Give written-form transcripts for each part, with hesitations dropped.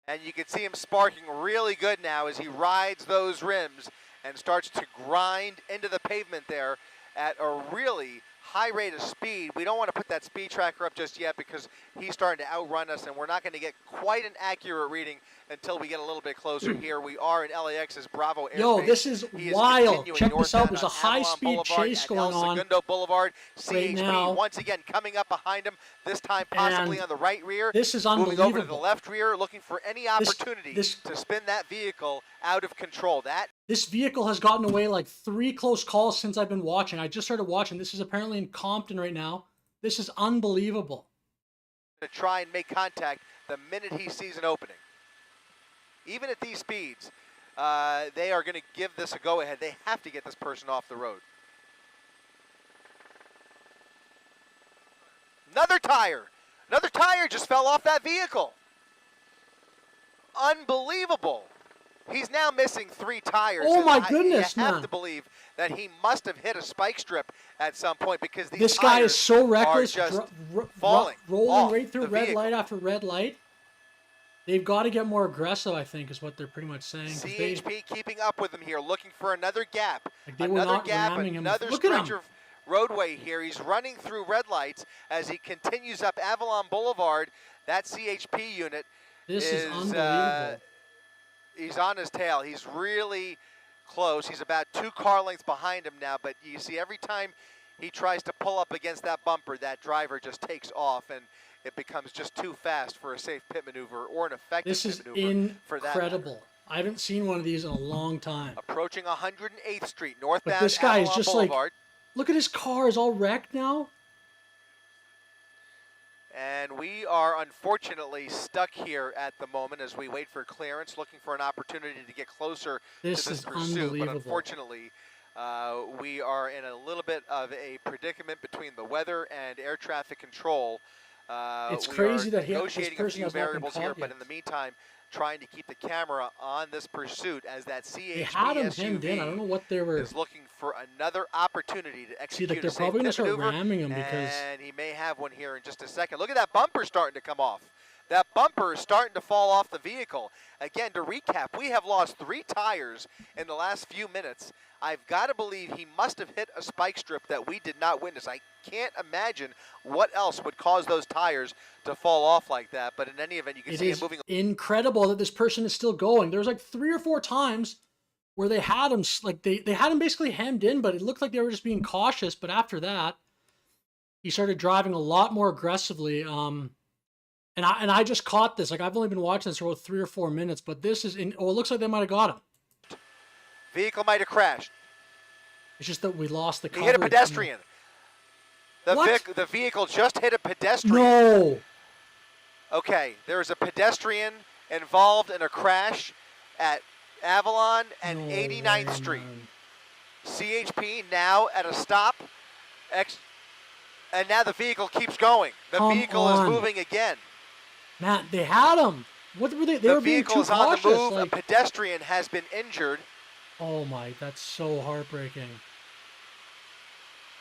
And you can see him sparking really good now as he rides those rims and starts to grind into the pavement there at a really high rate of speed. We don't want to put that speed tracker up just yet because he's starting to outrun us, and we're not going to get quite an accurate reading until we get a little bit closer. Here we are in LAX's Bravo airspace. Yo, this is wild. Check this out. There's a high-speed chase going on. Segundo Boulevard. Right now. Once again coming up behind him, this time possibly on the right rear. This is unbelievable. Moving over to the left rear, looking for any opportunity to spin that vehicle out of control. This vehicle has gotten away like 3 close calls since I've been watching. I just started watching. This is apparently in Compton right now. This is unbelievable. To try and make contact the minute he sees an opening. Even at these speeds, they are going to give this a go-ahead. They have to get this person off the road. Another tire just fell off that vehicle. Unbelievable. He's now missing 3 tires. Oh my goodness, man. You have to believe that he must have hit a spike strip at some point because this guy is so reckless, falling rolling right through red light after red light. They've got to get more aggressive, I think, is what they're pretty much saying. CHP keeping up with him here, looking for another gap. Like another stretch of roadway here. He's running through red lights as he continues up Avalon Boulevard. That CHP unit is unbelievable. He's on his tail. He's really close. He's about 2 car lengths behind him now, but you see every time he tries to pull up against that bumper, that driver just takes off, and it becomes just too fast for a safe pit maneuver or an effective pit maneuver for that. This is incredible. I haven't seen one of these in a long time. Approaching 108th Street, northbound. But this guy is just Boulevard. like, look at his car is all wrecked now. And we are unfortunately stuck here at the moment as we wait for clearance, looking for an opportunity to get closer to this pursuit. But unfortunately, we are in a little bit of a predicament between the weather and air traffic control. It's crazy that negotiating a few variables here, but in the meantime, trying to keep the camera on this pursuit as that CHP SUV I don't know what they were. is looking for another opportunity to execute they're a safe probably pit maneuver, ramming him because and he may have one here in just a second. Look at that bumper starting to come off. That bumper is starting to fall off the vehicle. Again, to recap, we have lost 3 tires in the last few minutes. I've got to believe he must have hit a spike strip that we did not witness. I can't imagine what else would cause those tires to fall off like that. But in any event, you can see him moving. It is incredible that this person is still going. There's like 3 or 4 times where they had him, like they had him basically hemmed in, but it looked like they were just being cautious. But after that, he started driving a lot more aggressively. And I just caught this. Like I've only been watching this for about 3 or 4 minutes, but this is it looks like they might have got him. Vehicle might have crashed. It's just that we lost the coverage. He hit a pedestrian. The vehicle just hit a pedestrian. No. Okay, there's a pedestrian involved in a crash at Avalon and 89th Street. CHP now at a stop. And now the vehicle keeps going. The vehicle is moving again. Matt, they had him. What were they? They were being too cautious. The vehicle is on the move. A pedestrian has been injured. Oh my, that's so heartbreaking.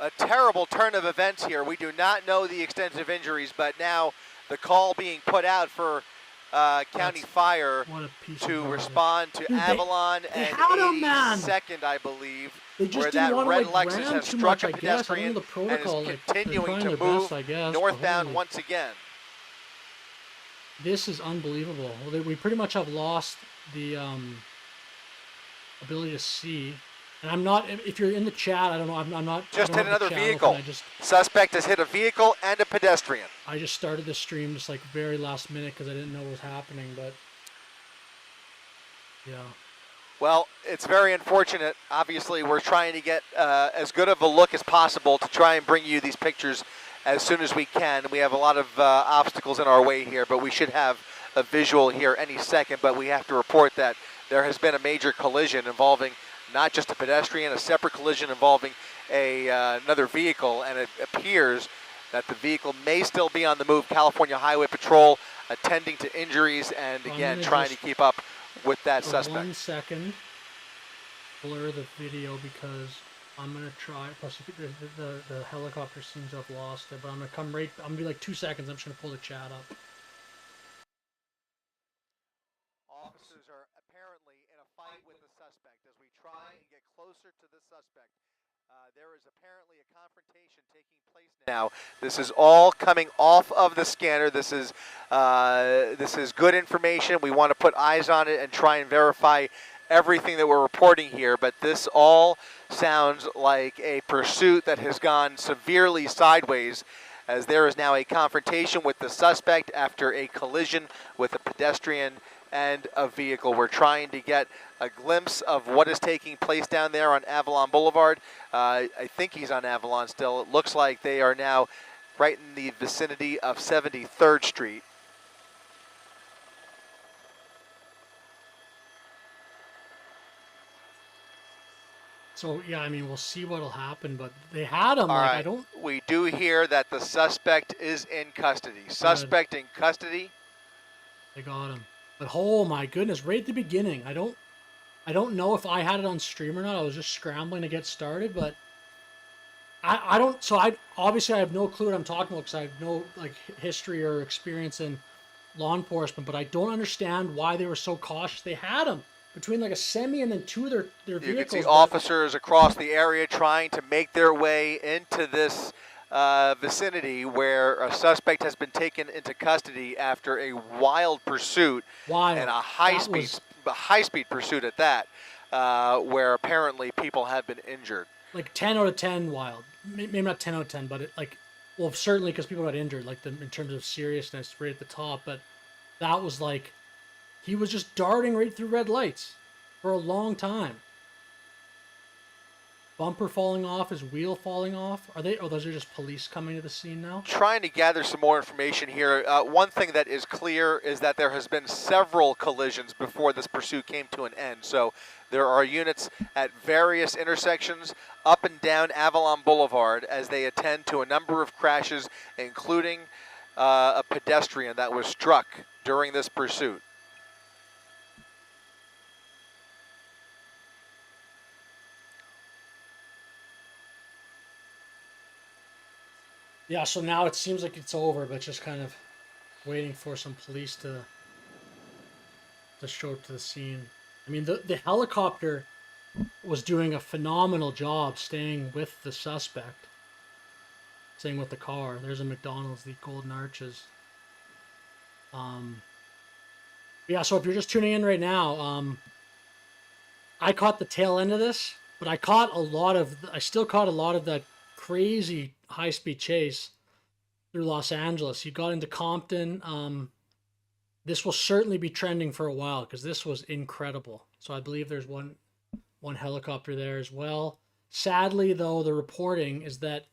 A terrible turn of events here. We do not know the extent of injuries, but now the call being put out for County Fire to respond to Avalon and 82nd, I believe, where that red Lexus has struck a pedestrian and is continuing to move northbound once again. This is unbelievable. We pretty much have lost the ability to see. And I'm not, if you're in the chat, I don't know, I'm not. Just hit another vehicle. Suspect has hit a vehicle and a pedestrian. I just started the stream just like very last minute because I didn't know what was happening, but yeah. Well, it's very unfortunate. Obviously, we're trying to get as good of a look as possible to try and bring you these pictures as soon as we can. We have a lot of obstacles in our way here, but we should have a visual here any second. But we have to report that there has been a major collision involving not just a pedestrian, a separate collision involving another vehicle, and it appears that the vehicle may still be on the move. California Highway Patrol attending to injuries and, again, trying to keep up with that suspect. 1 second, blur the video because I'm going to try, plus the helicopter seems to have lost it, but I'm going to come right, I'm going to be like 2 seconds, I'm just going to pull the chat up. officers are apparently in a fight with the suspect. As we try and get closer to the suspect, there is apparently a confrontation taking place now. This is all coming off of the scanner. This is good information. We want to put eyes on it and try and verify everything that we're reporting here. But this all sounds like a pursuit that has gone severely sideways, as there is now a confrontation with the suspect after a collision with a pedestrian and a vehicle. We're trying to get a glimpse of what is taking place down there on Avalon Boulevard. I think he's on Avalon still. It looks like they are now right in the vicinity of 73rd Street. So yeah, I mean, we'll see what'll happen, but they had him. All Like, right. I don't. We do hear that the suspect is in custody. Suspect in custody. They got him. But oh my goodness, right at the beginning, I don't know if I had it on stream or not. I was just scrambling to get started, but I don't. So I obviously I have no clue what I'm talking about because I have no like history or experience in law enforcement. But I don't understand why they were so cautious. They had him between like a semi and then two of their vehicles. You can see officers across the area trying to make their way into this vicinity where a suspect has been taken into custody after a wild pursuit and a high-speed pursuit at that, where apparently people have been injured. Like 10 out of 10 wild. Maybe not 10 out of 10, but it like, well, certainly because people got injured, like in terms of seriousness right at the top. But that was like, he was just darting right through red lights for a long time. Bumper falling off, his wheel falling off. Are they? Oh, those are just police coming to the scene now. Trying to gather some more information here. One thing that is clear is that there has been several collisions before this pursuit came to an end. So there are units at various intersections up and down Avalon Boulevard as they attend to a number of crashes, including a pedestrian that was struck during this pursuit. Yeah, so now it seems like it's over, but just kind of waiting for some police to show up to the scene. I mean, the helicopter was doing a phenomenal job staying with the suspect. Staying with the car. There's a McDonald's, the Golden Arches. Yeah, so if you're just tuning in right now, I caught the tail end of this, but I still caught a lot of that crazy high-speed chase through Los Angeles. You got into Compton. This will certainly be trending for a while because this was incredible. So I believe there's one helicopter there as well. Sadly, though, the reporting is that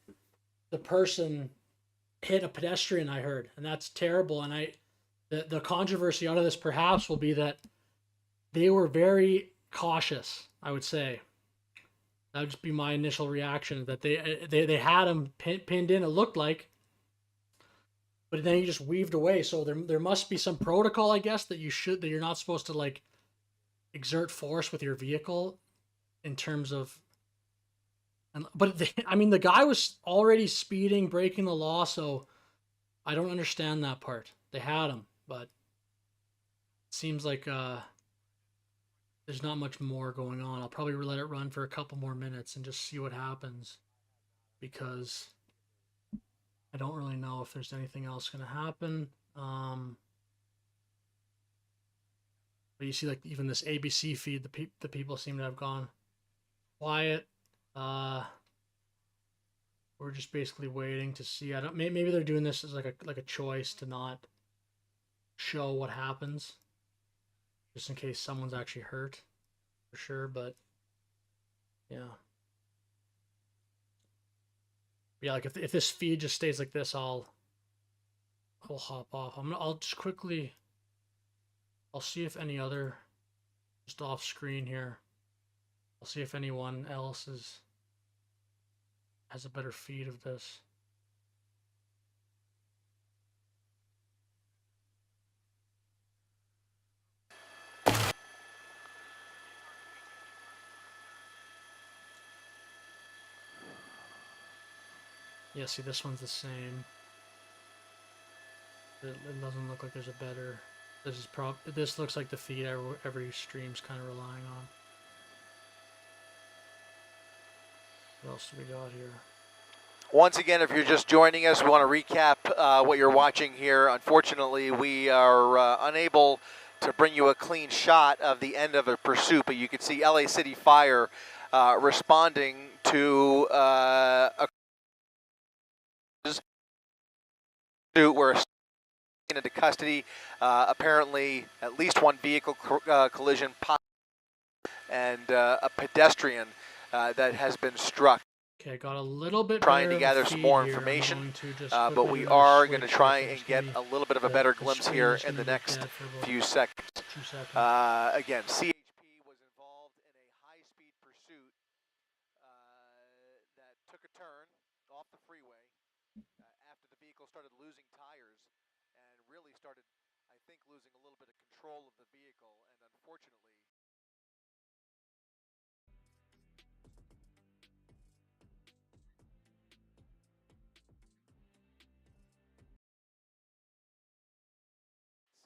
the person hit a pedestrian, I heard, and that's terrible. And the controversy out of this perhaps will be that they were very cautious, I would say. That would just be my initial reaction, that they had him pinned in, it looked like, but then he just weaved away. So there must be some protocol, I guess, that you're not supposed to like exert force with your vehicle in terms of. I mean, the guy was already speeding, breaking the law, so I don't understand that part. They had him, but it seems like there's not much more going on. I'll probably let it run for a couple more minutes and just see what happens, because I don't really know if there's anything else going to happen. But you see, like, even this ABC feed, the people seem to have gone quiet. We're just basically waiting to see. Maybe they're doing this as like a choice to not show what happens, just in case someone's actually hurt, for sure. But yeah, like if this feed just stays like this, I'll hop off. I'll just quickly. I'll see if any other, just off screen here. I'll see if anyone else has a better feed of this. Yeah, see, this one's the same. It doesn't look like there's a better This looks like the feed every stream's kind of relying on. What else do we got here? Once again, if you're just joining us, we want to recap what you're watching here. Unfortunately, we are unable to bring you a clean shot of the end of a pursuit, but you can see LA City Fire responding to a pursuit where into custody. Apparently, at least one vehicle collision and a pedestrian that has been struck. Okay, got a little bit Trying to gather some more here. information, But we are going to try and get a little bit of a better glimpse here in the next few seconds. 2 seconds. Again, CHP was involved in a high-speed pursuit that took a turn off the freeway after the vehicle started losing tires and really started, I think, losing a little bit of control of the vehicle, and unfortunately,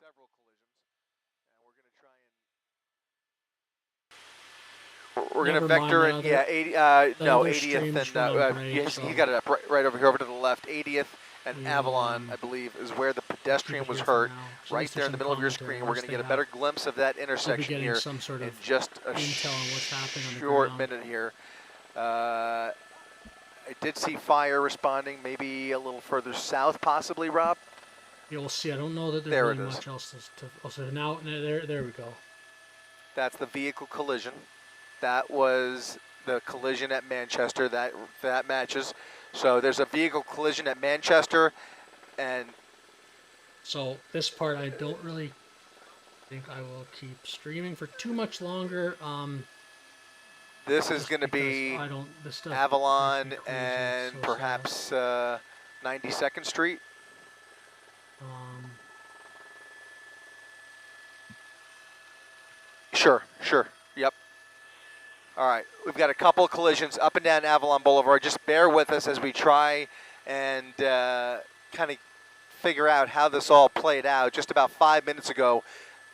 several collisions, and we're going to try and we're going to vector it. Yeah, 80th and yes, he got it up right over here, over to the left. 80th and Avalon, I believe, is where the pedestrian was hurt. Right there in the middle of your screen. We're going to get a better glimpse of that intersection here in just a short minute here. I did see fire responding, maybe a little further south, possibly, Rob. Yeah, we'll see. I don't know that there's really much else to. Also, now there we go. That's the vehicle collision. That was the collision at Manchester. That matches. So there's a vehicle collision at Manchester, and so this part I don't really think I will keep streaming for too much longer. This is going to be Avalon and so perhaps 92nd Street. Sure. Yep. All right. We've got a couple of collisions up and down Avalon Boulevard. Just bear with us as we try and kind of figure out how this all played out. Just about 5 minutes ago,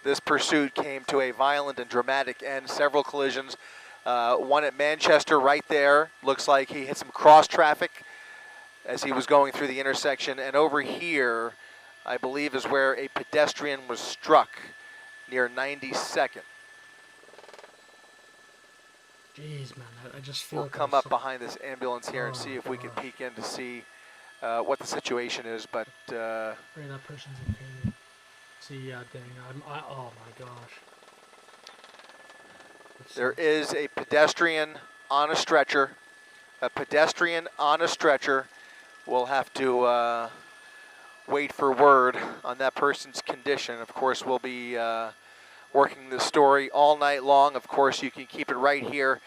this pursuit came to a violent and dramatic end. Several collisions. One at Manchester right there. Looks like he hit some cross traffic as he was going through the intersection. And over here, I believe, is where a pedestrian was struck near 92nd. Jeez, man, I just feel we'll come up behind this ambulance here and see if we can peek in to see what the situation is. But that person's okay. See, yeah, dang, oh my gosh. There is a pedestrian on a stretcher. A pedestrian on a stretcher. We'll have to wait for word on that person's condition. Of course, we'll be working the story all night long. Of course, you can keep it right here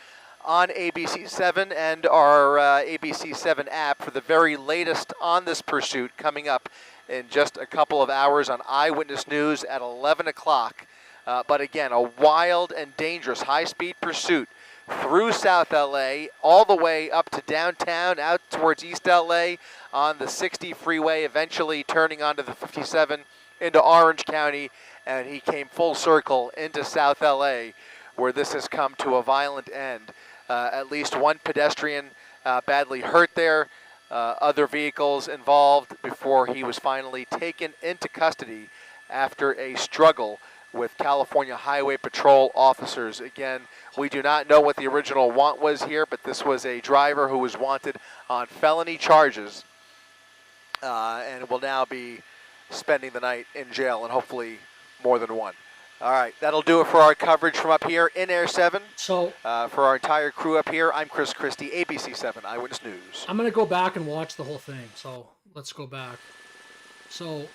on ABC7 and our ABC7 app for the very latest on this pursuit coming up in just a couple of hours on Eyewitness News at 11 o'clock. But again, a wild and dangerous high-speed pursuit through South LA, all the way up to downtown, out towards East LA on the 60 freeway, eventually turning onto the 57 into Orange County, and he came full circle into South LA, where this has come to a violent end. At least one pedestrian badly hurt there, other vehicles involved before he was finally taken into custody after a struggle with California Highway Patrol officers. Again, we do not know what the original want was here, but this was a driver who was wanted on felony charges and will now be spending the night in jail, and hopefully more than one. All right, that'll do it for our coverage from up here in Air 7. So for our entire crew up here, I'm Chris Christie, ABC7 Eyewitness News. I'm going to go back and watch the whole thing, so let's go back. So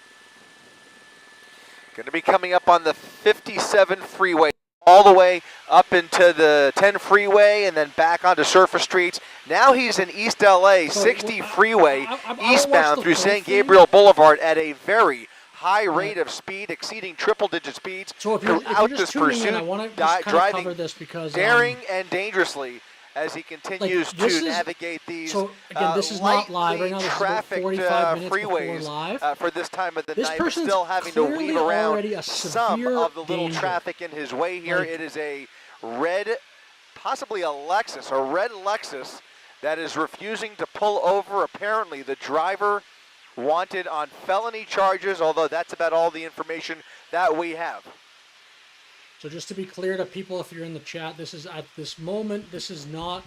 going to be coming up on the 57 freeway, all the way up into the 10 freeway and then back onto surface streets. Now he's in East LA, 60 freeway, eastbound through San Gabriel Boulevard at a very high rate of speed, exceeding triple-digit speeds throughout this pursuit. I want to just kind of cover this because daring and dangerously as he continues this to is- navigate these So again, this is not live right now. This is about trafficked 45 minutes before freeways live. for this time of the This night, but person's still having to clearly weave around already a some severe of the little danger. traffic in his way here. Like- It is a red, possibly a Lexus, a red Lexus that is refusing to pull over. Apparently, the driver wanted on felony charges, although that's about all the information that we have. So just to be clear to people, if you're in the chat, this is at this moment, this is not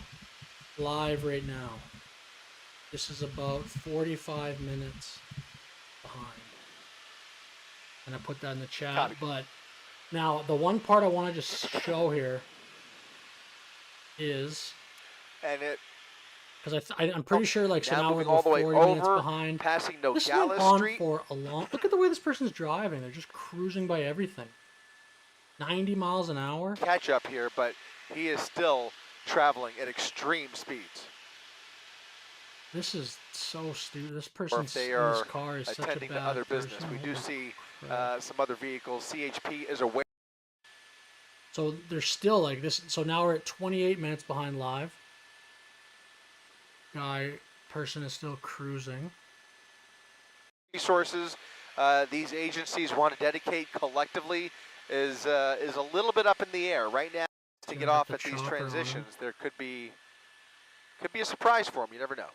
live right now. This is about 45 minutes behind. And I put that in the chat. Copy. But now the one part I want to just show here is, And it because I'm pretty sure like so now we're moving all about the way 40 minutes over, behind. passing This went Nogales on Street. for a long. Look at the way this person's driving. They're just cruising by everything. 90 miles an hour. Catch up here, but he is still traveling at extreme speeds. This is so stupid. This Or person's if they in his are car is such a attending to bad other business. person. We do Holy see crap. some other vehicles. CHP is aware. So they're still like this. So now we're at 28 minutes behind live. Person is still cruising. Resources these agencies want to dedicate collectively is a little bit up in the air right now. To Gonna get hit off the at these chopper on him. transitions, there could be a surprise for him. You never know.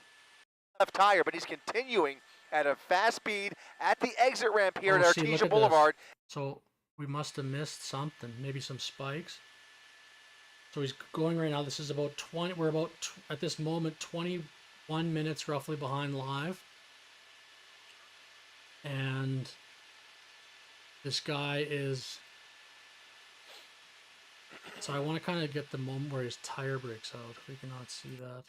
Left tire, but he's continuing at a fast speed at the exit ramp here Oh, at see, look Artesia at this. Boulevard. So we must have missed something. Maybe some spikes. So he's going right now. This is about 20. We're about at this moment 21 minutes roughly behind live. And this guy is. So I want to kind of get the moment where his tire breaks out. We cannot see that.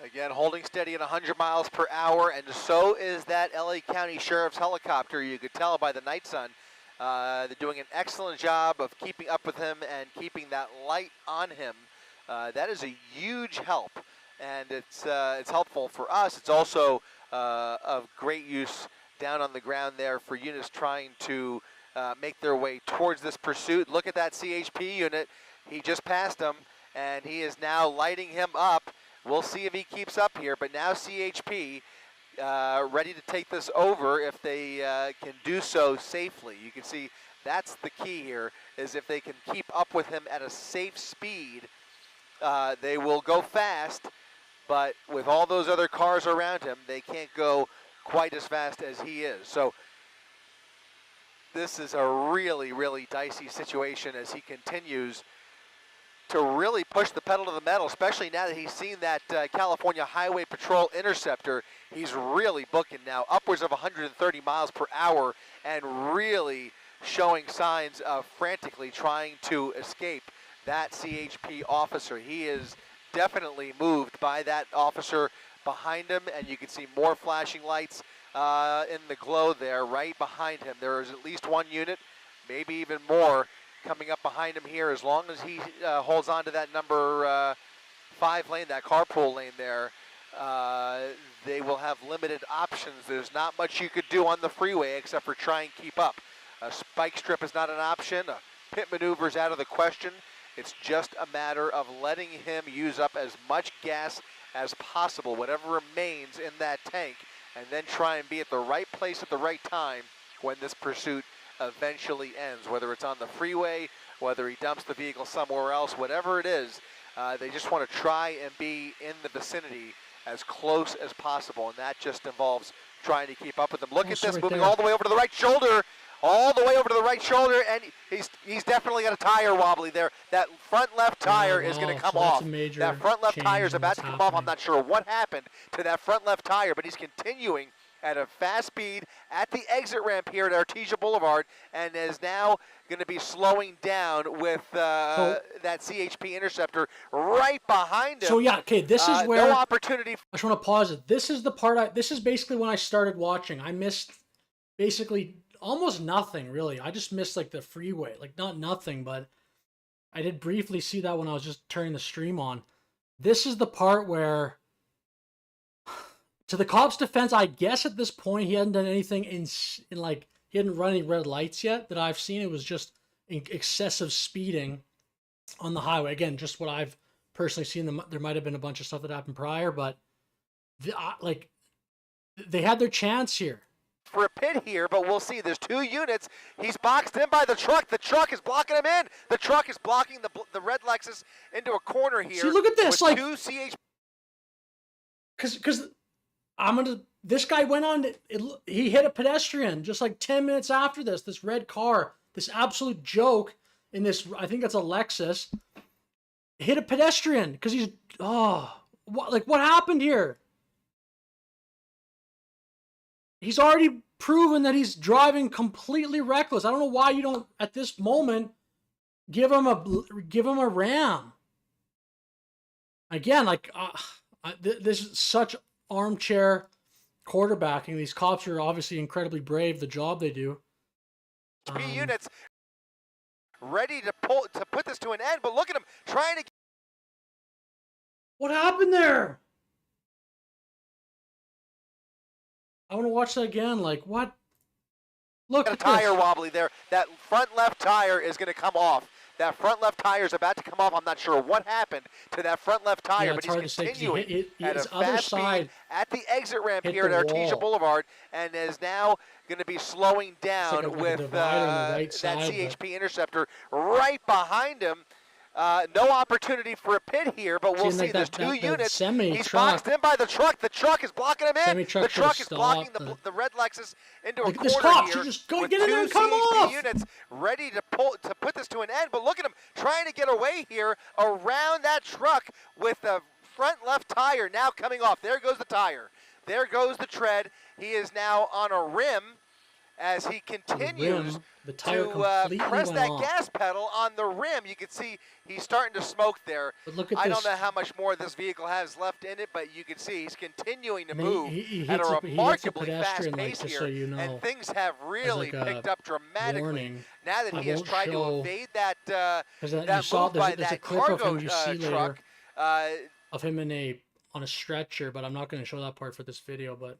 Again, holding steady at 100 miles per hour, and so is that LA County Sheriff's helicopter. You could tell by the night sun. They're doing an excellent job of keeping up with him and keeping that light on him. That is a huge help, and it's helpful for us. It's also of great use down on the ground there for units trying to make their way towards this pursuit. Look at that CHP unit. He just passed him, and he is now lighting him up. We'll see if he keeps up here, but now CHP ready to take this over if they can do so safely. You can see that's the key here, is if they can keep up with him at a safe speed, they will go fast, but with all those other cars around him, they can't go quite as fast as he is. So this is a really, really dicey situation as he continues to really push the pedal to the metal, especially now that he's seen that California Highway Patrol Interceptor. He's really booking now upwards of 130 miles per hour and really showing signs of frantically trying to escape that CHP officer. He is definitely moved by that officer behind him, and you can see more flashing lights in the glow there right behind him. There is at least one unit, maybe even more, coming up behind him here. As long as he holds on to that number 5 lane, that carpool lane there, they will have limited options. There's not much you could do on the freeway except for try and keep up. A spike strip is not an option. A pit maneuver is out of the question. It's just a matter of letting him use up as much gas as possible, whatever remains in that tank, and then try and be at the right place at the right time when this pursuit eventually ends, whether it's on the freeway, whether he dumps the vehicle somewhere else, whatever it is. They just want to try and be in the vicinity as close as possible, and that just involves trying to keep up with them. Look at so this, right moving there. all the way over to the right shoulder, and he's definitely got a tire wobbly there. That front left tire is going to come so that's off. a major That front left change tire is in about what's to come off. I'm happening. not sure what happened to that front left tire, but he's continuing at a fast speed at the exit ramp here at Artesia Boulevard, and is now going to be slowing down with that CHP Interceptor right behind him. So yeah, okay, this is where no opportunity. I just want to pause it. This is the part this is basically when I started watching. I missed basically almost nothing really. I just missed like the freeway. Like not nothing, but I did briefly see that when I was just turning the stream on. This is the part where, to the cop's defense, I guess at this point he hadn't done anything in like, he hadn't run any red lights yet that I've seen. It was just excessive speeding. on the highway. Again, just what I've personally seen. There might have been a bunch of stuff that happened prior, but like they had their chance here. For a pit here, but we'll see. There's 2 units. He's boxed in by the truck. The truck is blocking him in. The truck is blocking the red Lexus into a corner here. See, look at this. With Like 2 CH. Because this guy went on. He hit a pedestrian just like 10 minutes after this. This red car, this absolute joke in this. I think it's a Lexus. Hit a pedestrian because he's what happened here? He's already proven that he's driving completely reckless. I don't know why you don't at this moment give him a ram. Again, like this is such armchair quarterbacking. These cops are obviously incredibly brave. The job they do. 3 units ready to put this to an end, but look at him trying to. What happened there? I want to watch that again. Like, what? Look at a tire this. wobbly there. That front left tire is going to come off. That front left tire is about to come off. I'm not sure what happened to that front left tire, Yeah, but it's hard he's to say 'cause continuing at his a other fast side speed at the exit ramp hit here at the Artesia wall. Boulevard, and is now going to be slowing down like a with divider on the right that side, CHP Interceptor right behind him. No opportunity for a pit here, but we'll See, see. like There's that 2 units. semi He's truck. boxed in by the truck. The truck is blocking him in. Semi-truck The truck should've is blocking stopped the red Lexus into a Like, this corner cop here. should just go with get in there 2 and come CHP off. units ready to put this to an end. But look at him trying to get away here around that truck with the front left tire now coming off. There goes the tire. There goes the tread. He is now on a rim as he continues the tire to completely press went that off. gas pedal on the rim. You can see he's starting to smoke there. But look at I this. don't know how much more this vehicle has left in it, but you can see he's continuing to I mean, move he at hits a he hits remarkably fast pedestrian, like, pace just here. so you know, and things have really like a picked up dramatically warning. now that I he has won't tried to show- evade that Because you that saw move by there's a that clip of cargo him you see truck. later of him on a stretcher, but I'm not going to show that part for this video. But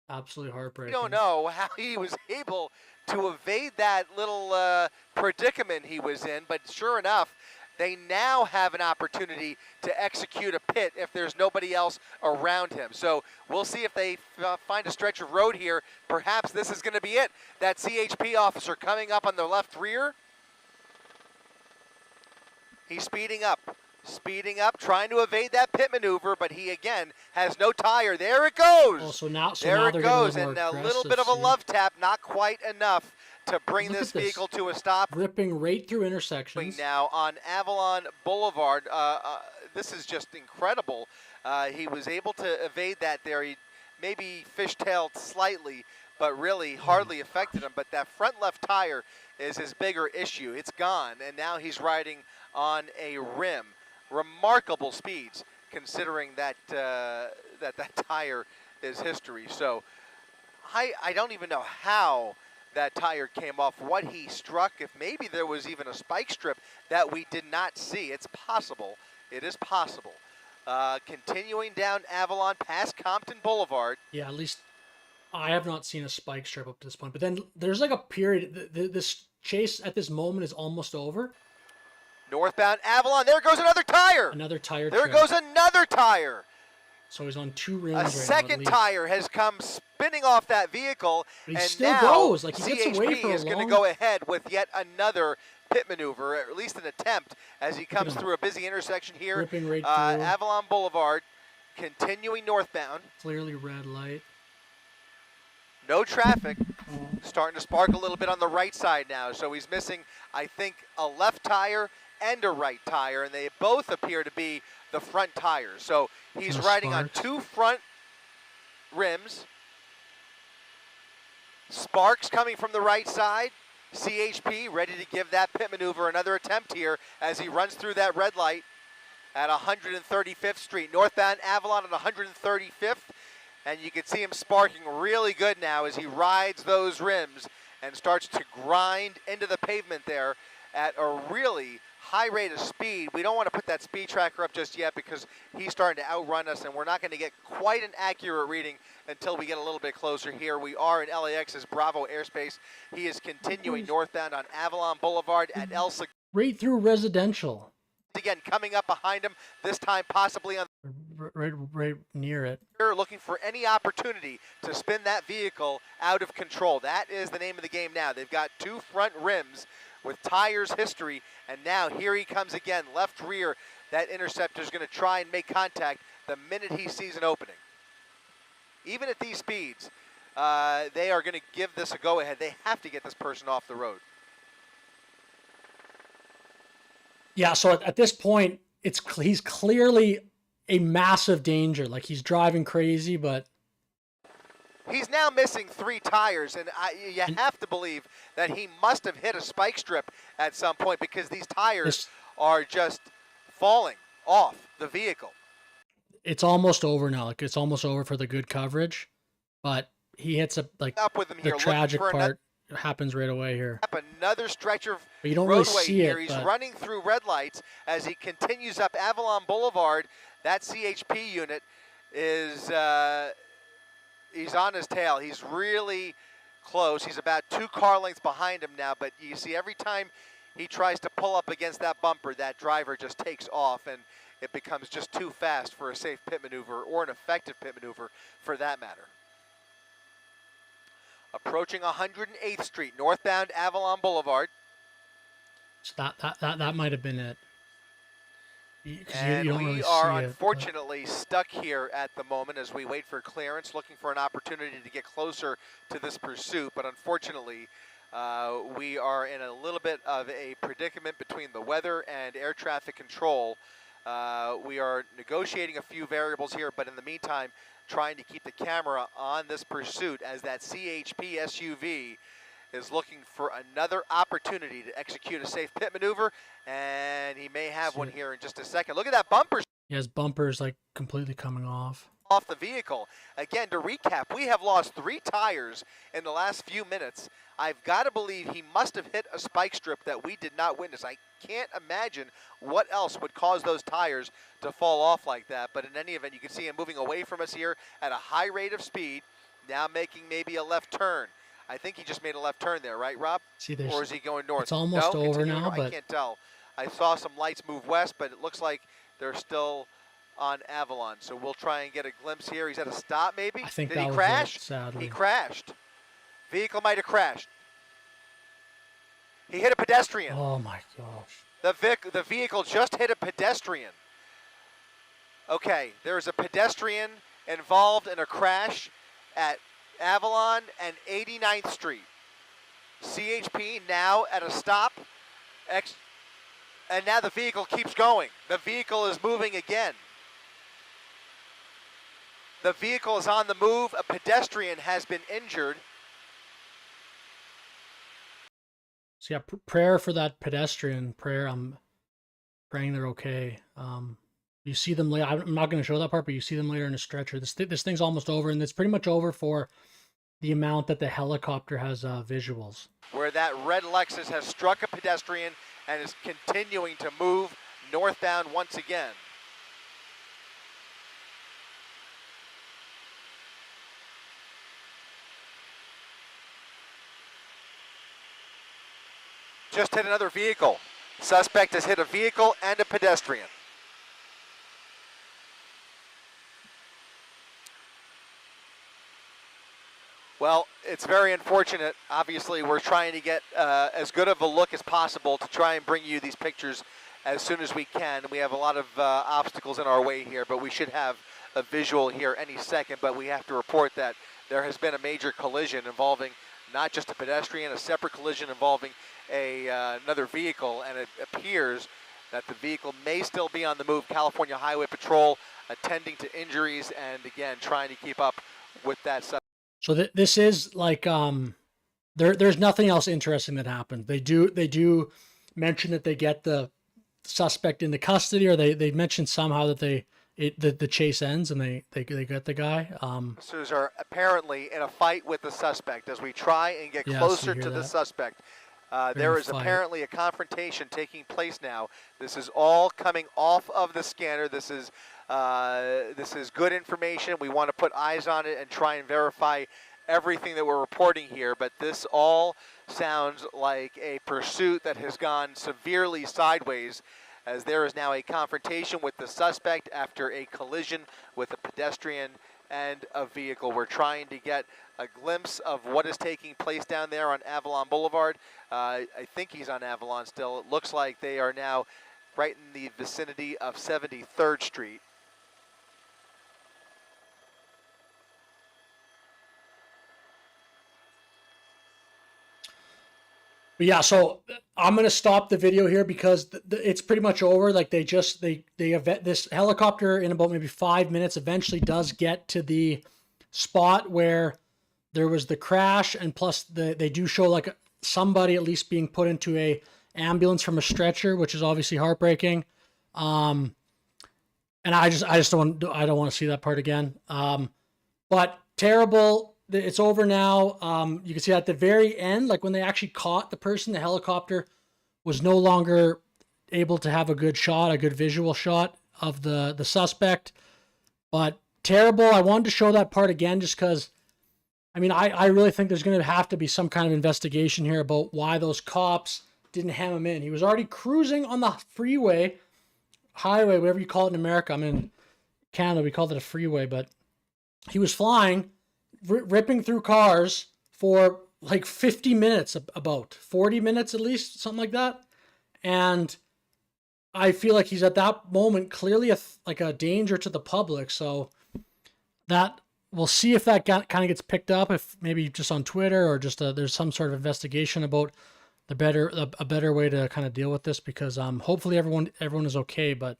absolutely We heartbreaking. don't know how he was able to evade that little predicament he was in, but sure enough, they now have an opportunity to execute a pit if there's nobody else around him. So we'll see if they find a stretch of road here. Perhaps this is going to be it. That CHP officer coming up on the left rear. He's speeding up, trying to evade that pit maneuver, but he again has no tire. There it goes. Oh, so now There it they're goes, getting and a little aggressive, bit of a see? love tap, not quite enough to bring Look this at this. vehicle to a stop. Ripping right through intersections. Now on Avalon Boulevard, this is just incredible. He was able to evade that there. He maybe fishtailed slightly, but really hardly affected him. But that front left tire is his bigger issue. It's gone, and now he's riding on a rim. Remarkable speeds, considering that that tire is history. So I don't even know how that tire came off, what he struck, if maybe there was even a spike strip that we did not see. It's possible. It is possible. Continuing down Avalon past Compton Boulevard. Yeah, at least I have not seen a spike strip up to this point. But then there's like a period. This chase at this moment is almost over. Northbound Avalon. There goes another tire. Another tire. There trip. goes another tire. So he's on 2 rims. A right second now, at least. tire has come spinning off that vehicle, But he and still now goes. Like, he CHP gets away for a is going to long- go ahead with yet another pit maneuver, or at least an attempt, as he comes him. through a busy intersection here. Ripping right through. Avalon Boulevard, continuing northbound. Clearly red light. No traffic. Starting to spark a little bit on the right side now. So he's missing, I think, a left tire and a right tire, and they both appear to be the front tires. So he's No riding on sparks. 2 front rims. Sparks coming from the right side. CHP ready to give that pit maneuver another attempt here as he runs through that red light at 135th Street. Northbound Avalon at 135th. And you can see him sparking really good now as he rides those rims and starts to grind into the pavement there at a really high rate of speed. We don't want to put that speed tracker up just yet because he's starting to outrun us, and we're not going to get quite an accurate reading until we get a little bit closer here. We are in LAX's Bravo airspace. He is continuing northbound on Avalon Boulevard at El Segundo. right through residential. Again, coming up behind him, this time possibly on Right near it. looking for any opportunity to spin that vehicle out of control. That is the name of the game now. They've got two front rims with tires history, and now here he comes again, left rear. That Interceptor's going to try and make contact the minute he sees an opening. Even at these speeds, they are going to give this a go-ahead. They have to get this person off the road. Yeah, so at this point, he's clearly a massive danger. Like, he's driving crazy, but he's now missing 3 tires, and you have to believe that he must have hit a spike strip at some point because these tires are just falling off the vehicle. It's almost over now. Like, it's almost over for the good coverage, but he hits up with him here. The tragic part happens right away here. Another stretch of but you don't roadway really see here. it. He's running through red lights as he continues up Avalon Boulevard. That CHP unit is he's on his tail. He's really close. He's about 2 car lengths behind him now, but you see every time he tries to pull up against that bumper, that driver just takes off, and it becomes just too fast for a safe pit maneuver or an effective pit maneuver for that matter. Approaching 108th Street, northbound Avalon Boulevard. So that might have been it. And you don't we really are see unfortunately stuck here at the moment as we wait for clearance, looking for an opportunity to get closer to this pursuit. But unfortunately, we are in a little bit of a predicament between the weather and air traffic control. We are negotiating a few variables here, but in the meantime, trying to keep the camera on this pursuit as that CHP SUV is looking for another opportunity to execute a safe pit maneuver, and he may have one here in just a second. Look at that bumper. He has bumpers like completely coming off the vehicle. Again, to recap, we have lost 3 tires in the last few minutes. I've got to believe he must have hit a spike strip that we did not witness. I can't imagine what else would cause those tires to fall off like that, but in any event, you can see him moving away from us here at a high rate of speed, now making maybe a left turn. I think he just made a left turn there, right, Rob? See, or is he going north? It's almost over now, but I can't tell. I saw some lights move west, but it looks like they're still on Avalon. So we'll try and get a glimpse here. He's at a stop, maybe? I think Did that he crash? was it, sadly. He crashed. Vehicle might have crashed. He hit a pedestrian. Oh my gosh. The vehicle just hit a pedestrian. Okay, there's a pedestrian involved in a crash at Avalon and 89th Street. CHP now at a stop. And now the vehicle keeps going. The vehicle is moving again. The vehicle is on the move. A pedestrian has been injured. So yeah, prayer for that pedestrian. I'm praying they're okay. You see them later. I'm not going to show that part, but you see them later in a stretcher. This thing's almost over, and it's pretty much over for the amount that the helicopter has visuals. Where that red Lexus has struck a pedestrian and is continuing to move northbound once again. Just hit another vehicle. Suspect has hit a vehicle and a pedestrian. Well, it's very unfortunate. Obviously, we're trying to get as good of a look as possible to try and bring you these pictures as soon as we can. We have a lot of obstacles in our way here, but we should have a visual here any second. But we have to report that there has been a major collision involving not just a pedestrian, a separate collision involving another vehicle, and it appears that the vehicle may still be on the move. California Highway Patrol attending to injuries and, again, trying to keep up with that subject. So this is like there's nothing else interesting that happened. They do mention that they get the suspect into custody, or they mention somehow that the chase ends and they get the guy. Officers are apparently in a fight with the suspect as we try and get closer to the suspect. There is apparently a confrontation taking place now. This is all coming off of the scanner. This is good information. We want to put eyes on it and try and verify everything that we're reporting here, but this all sounds like a pursuit that has gone severely sideways, as there is now a confrontation with the suspect after a collision with a pedestrian and a vehicle. We're trying to get a glimpse of what is taking place down there on Avalon Boulevard. I think he's on Avalon still. It looks like they are now right in the vicinity of 73rd Street. But yeah, so I'm gonna stop the video here because it's pretty much over. Like they this helicopter in about maybe 5 minutes eventually does get to the spot where there was the crash, and plus they do show like somebody at least being put into a ambulance from a stretcher, which is obviously heartbreaking. And I don't want to see that part again. But terrible. It's over now. You can see at the very end, like when they actually caught the person, the helicopter was no longer able to have a good shot, a good visual shot of the suspect. But terrible. I wanted to show that part again just because, I mean, I really think there's going to have to be some kind of investigation here about why those cops didn't hem him in. He was already cruising on the freeway, highway, whatever you call it in America. I mean, in Canada, we called it a freeway, but he was flying, ripping through cars for like 50 minutes, about 40 minutes at least, something like that. And I feel like he's at that moment clearly a danger to the public. So that we'll see if that kind of gets picked up, if maybe just on Twitter or just there's some sort of investigation about a better way to kind of deal with this, because hopefully everyone is okay. But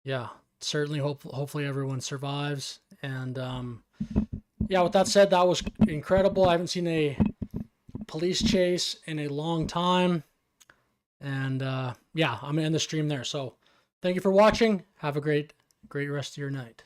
yeah, certainly hopefully everyone survives. And yeah, with that said, that was incredible. I haven't seen a police chase in a long time. And yeah, I'm going to end the stream there. So thank you for watching. Have a great rest of your night.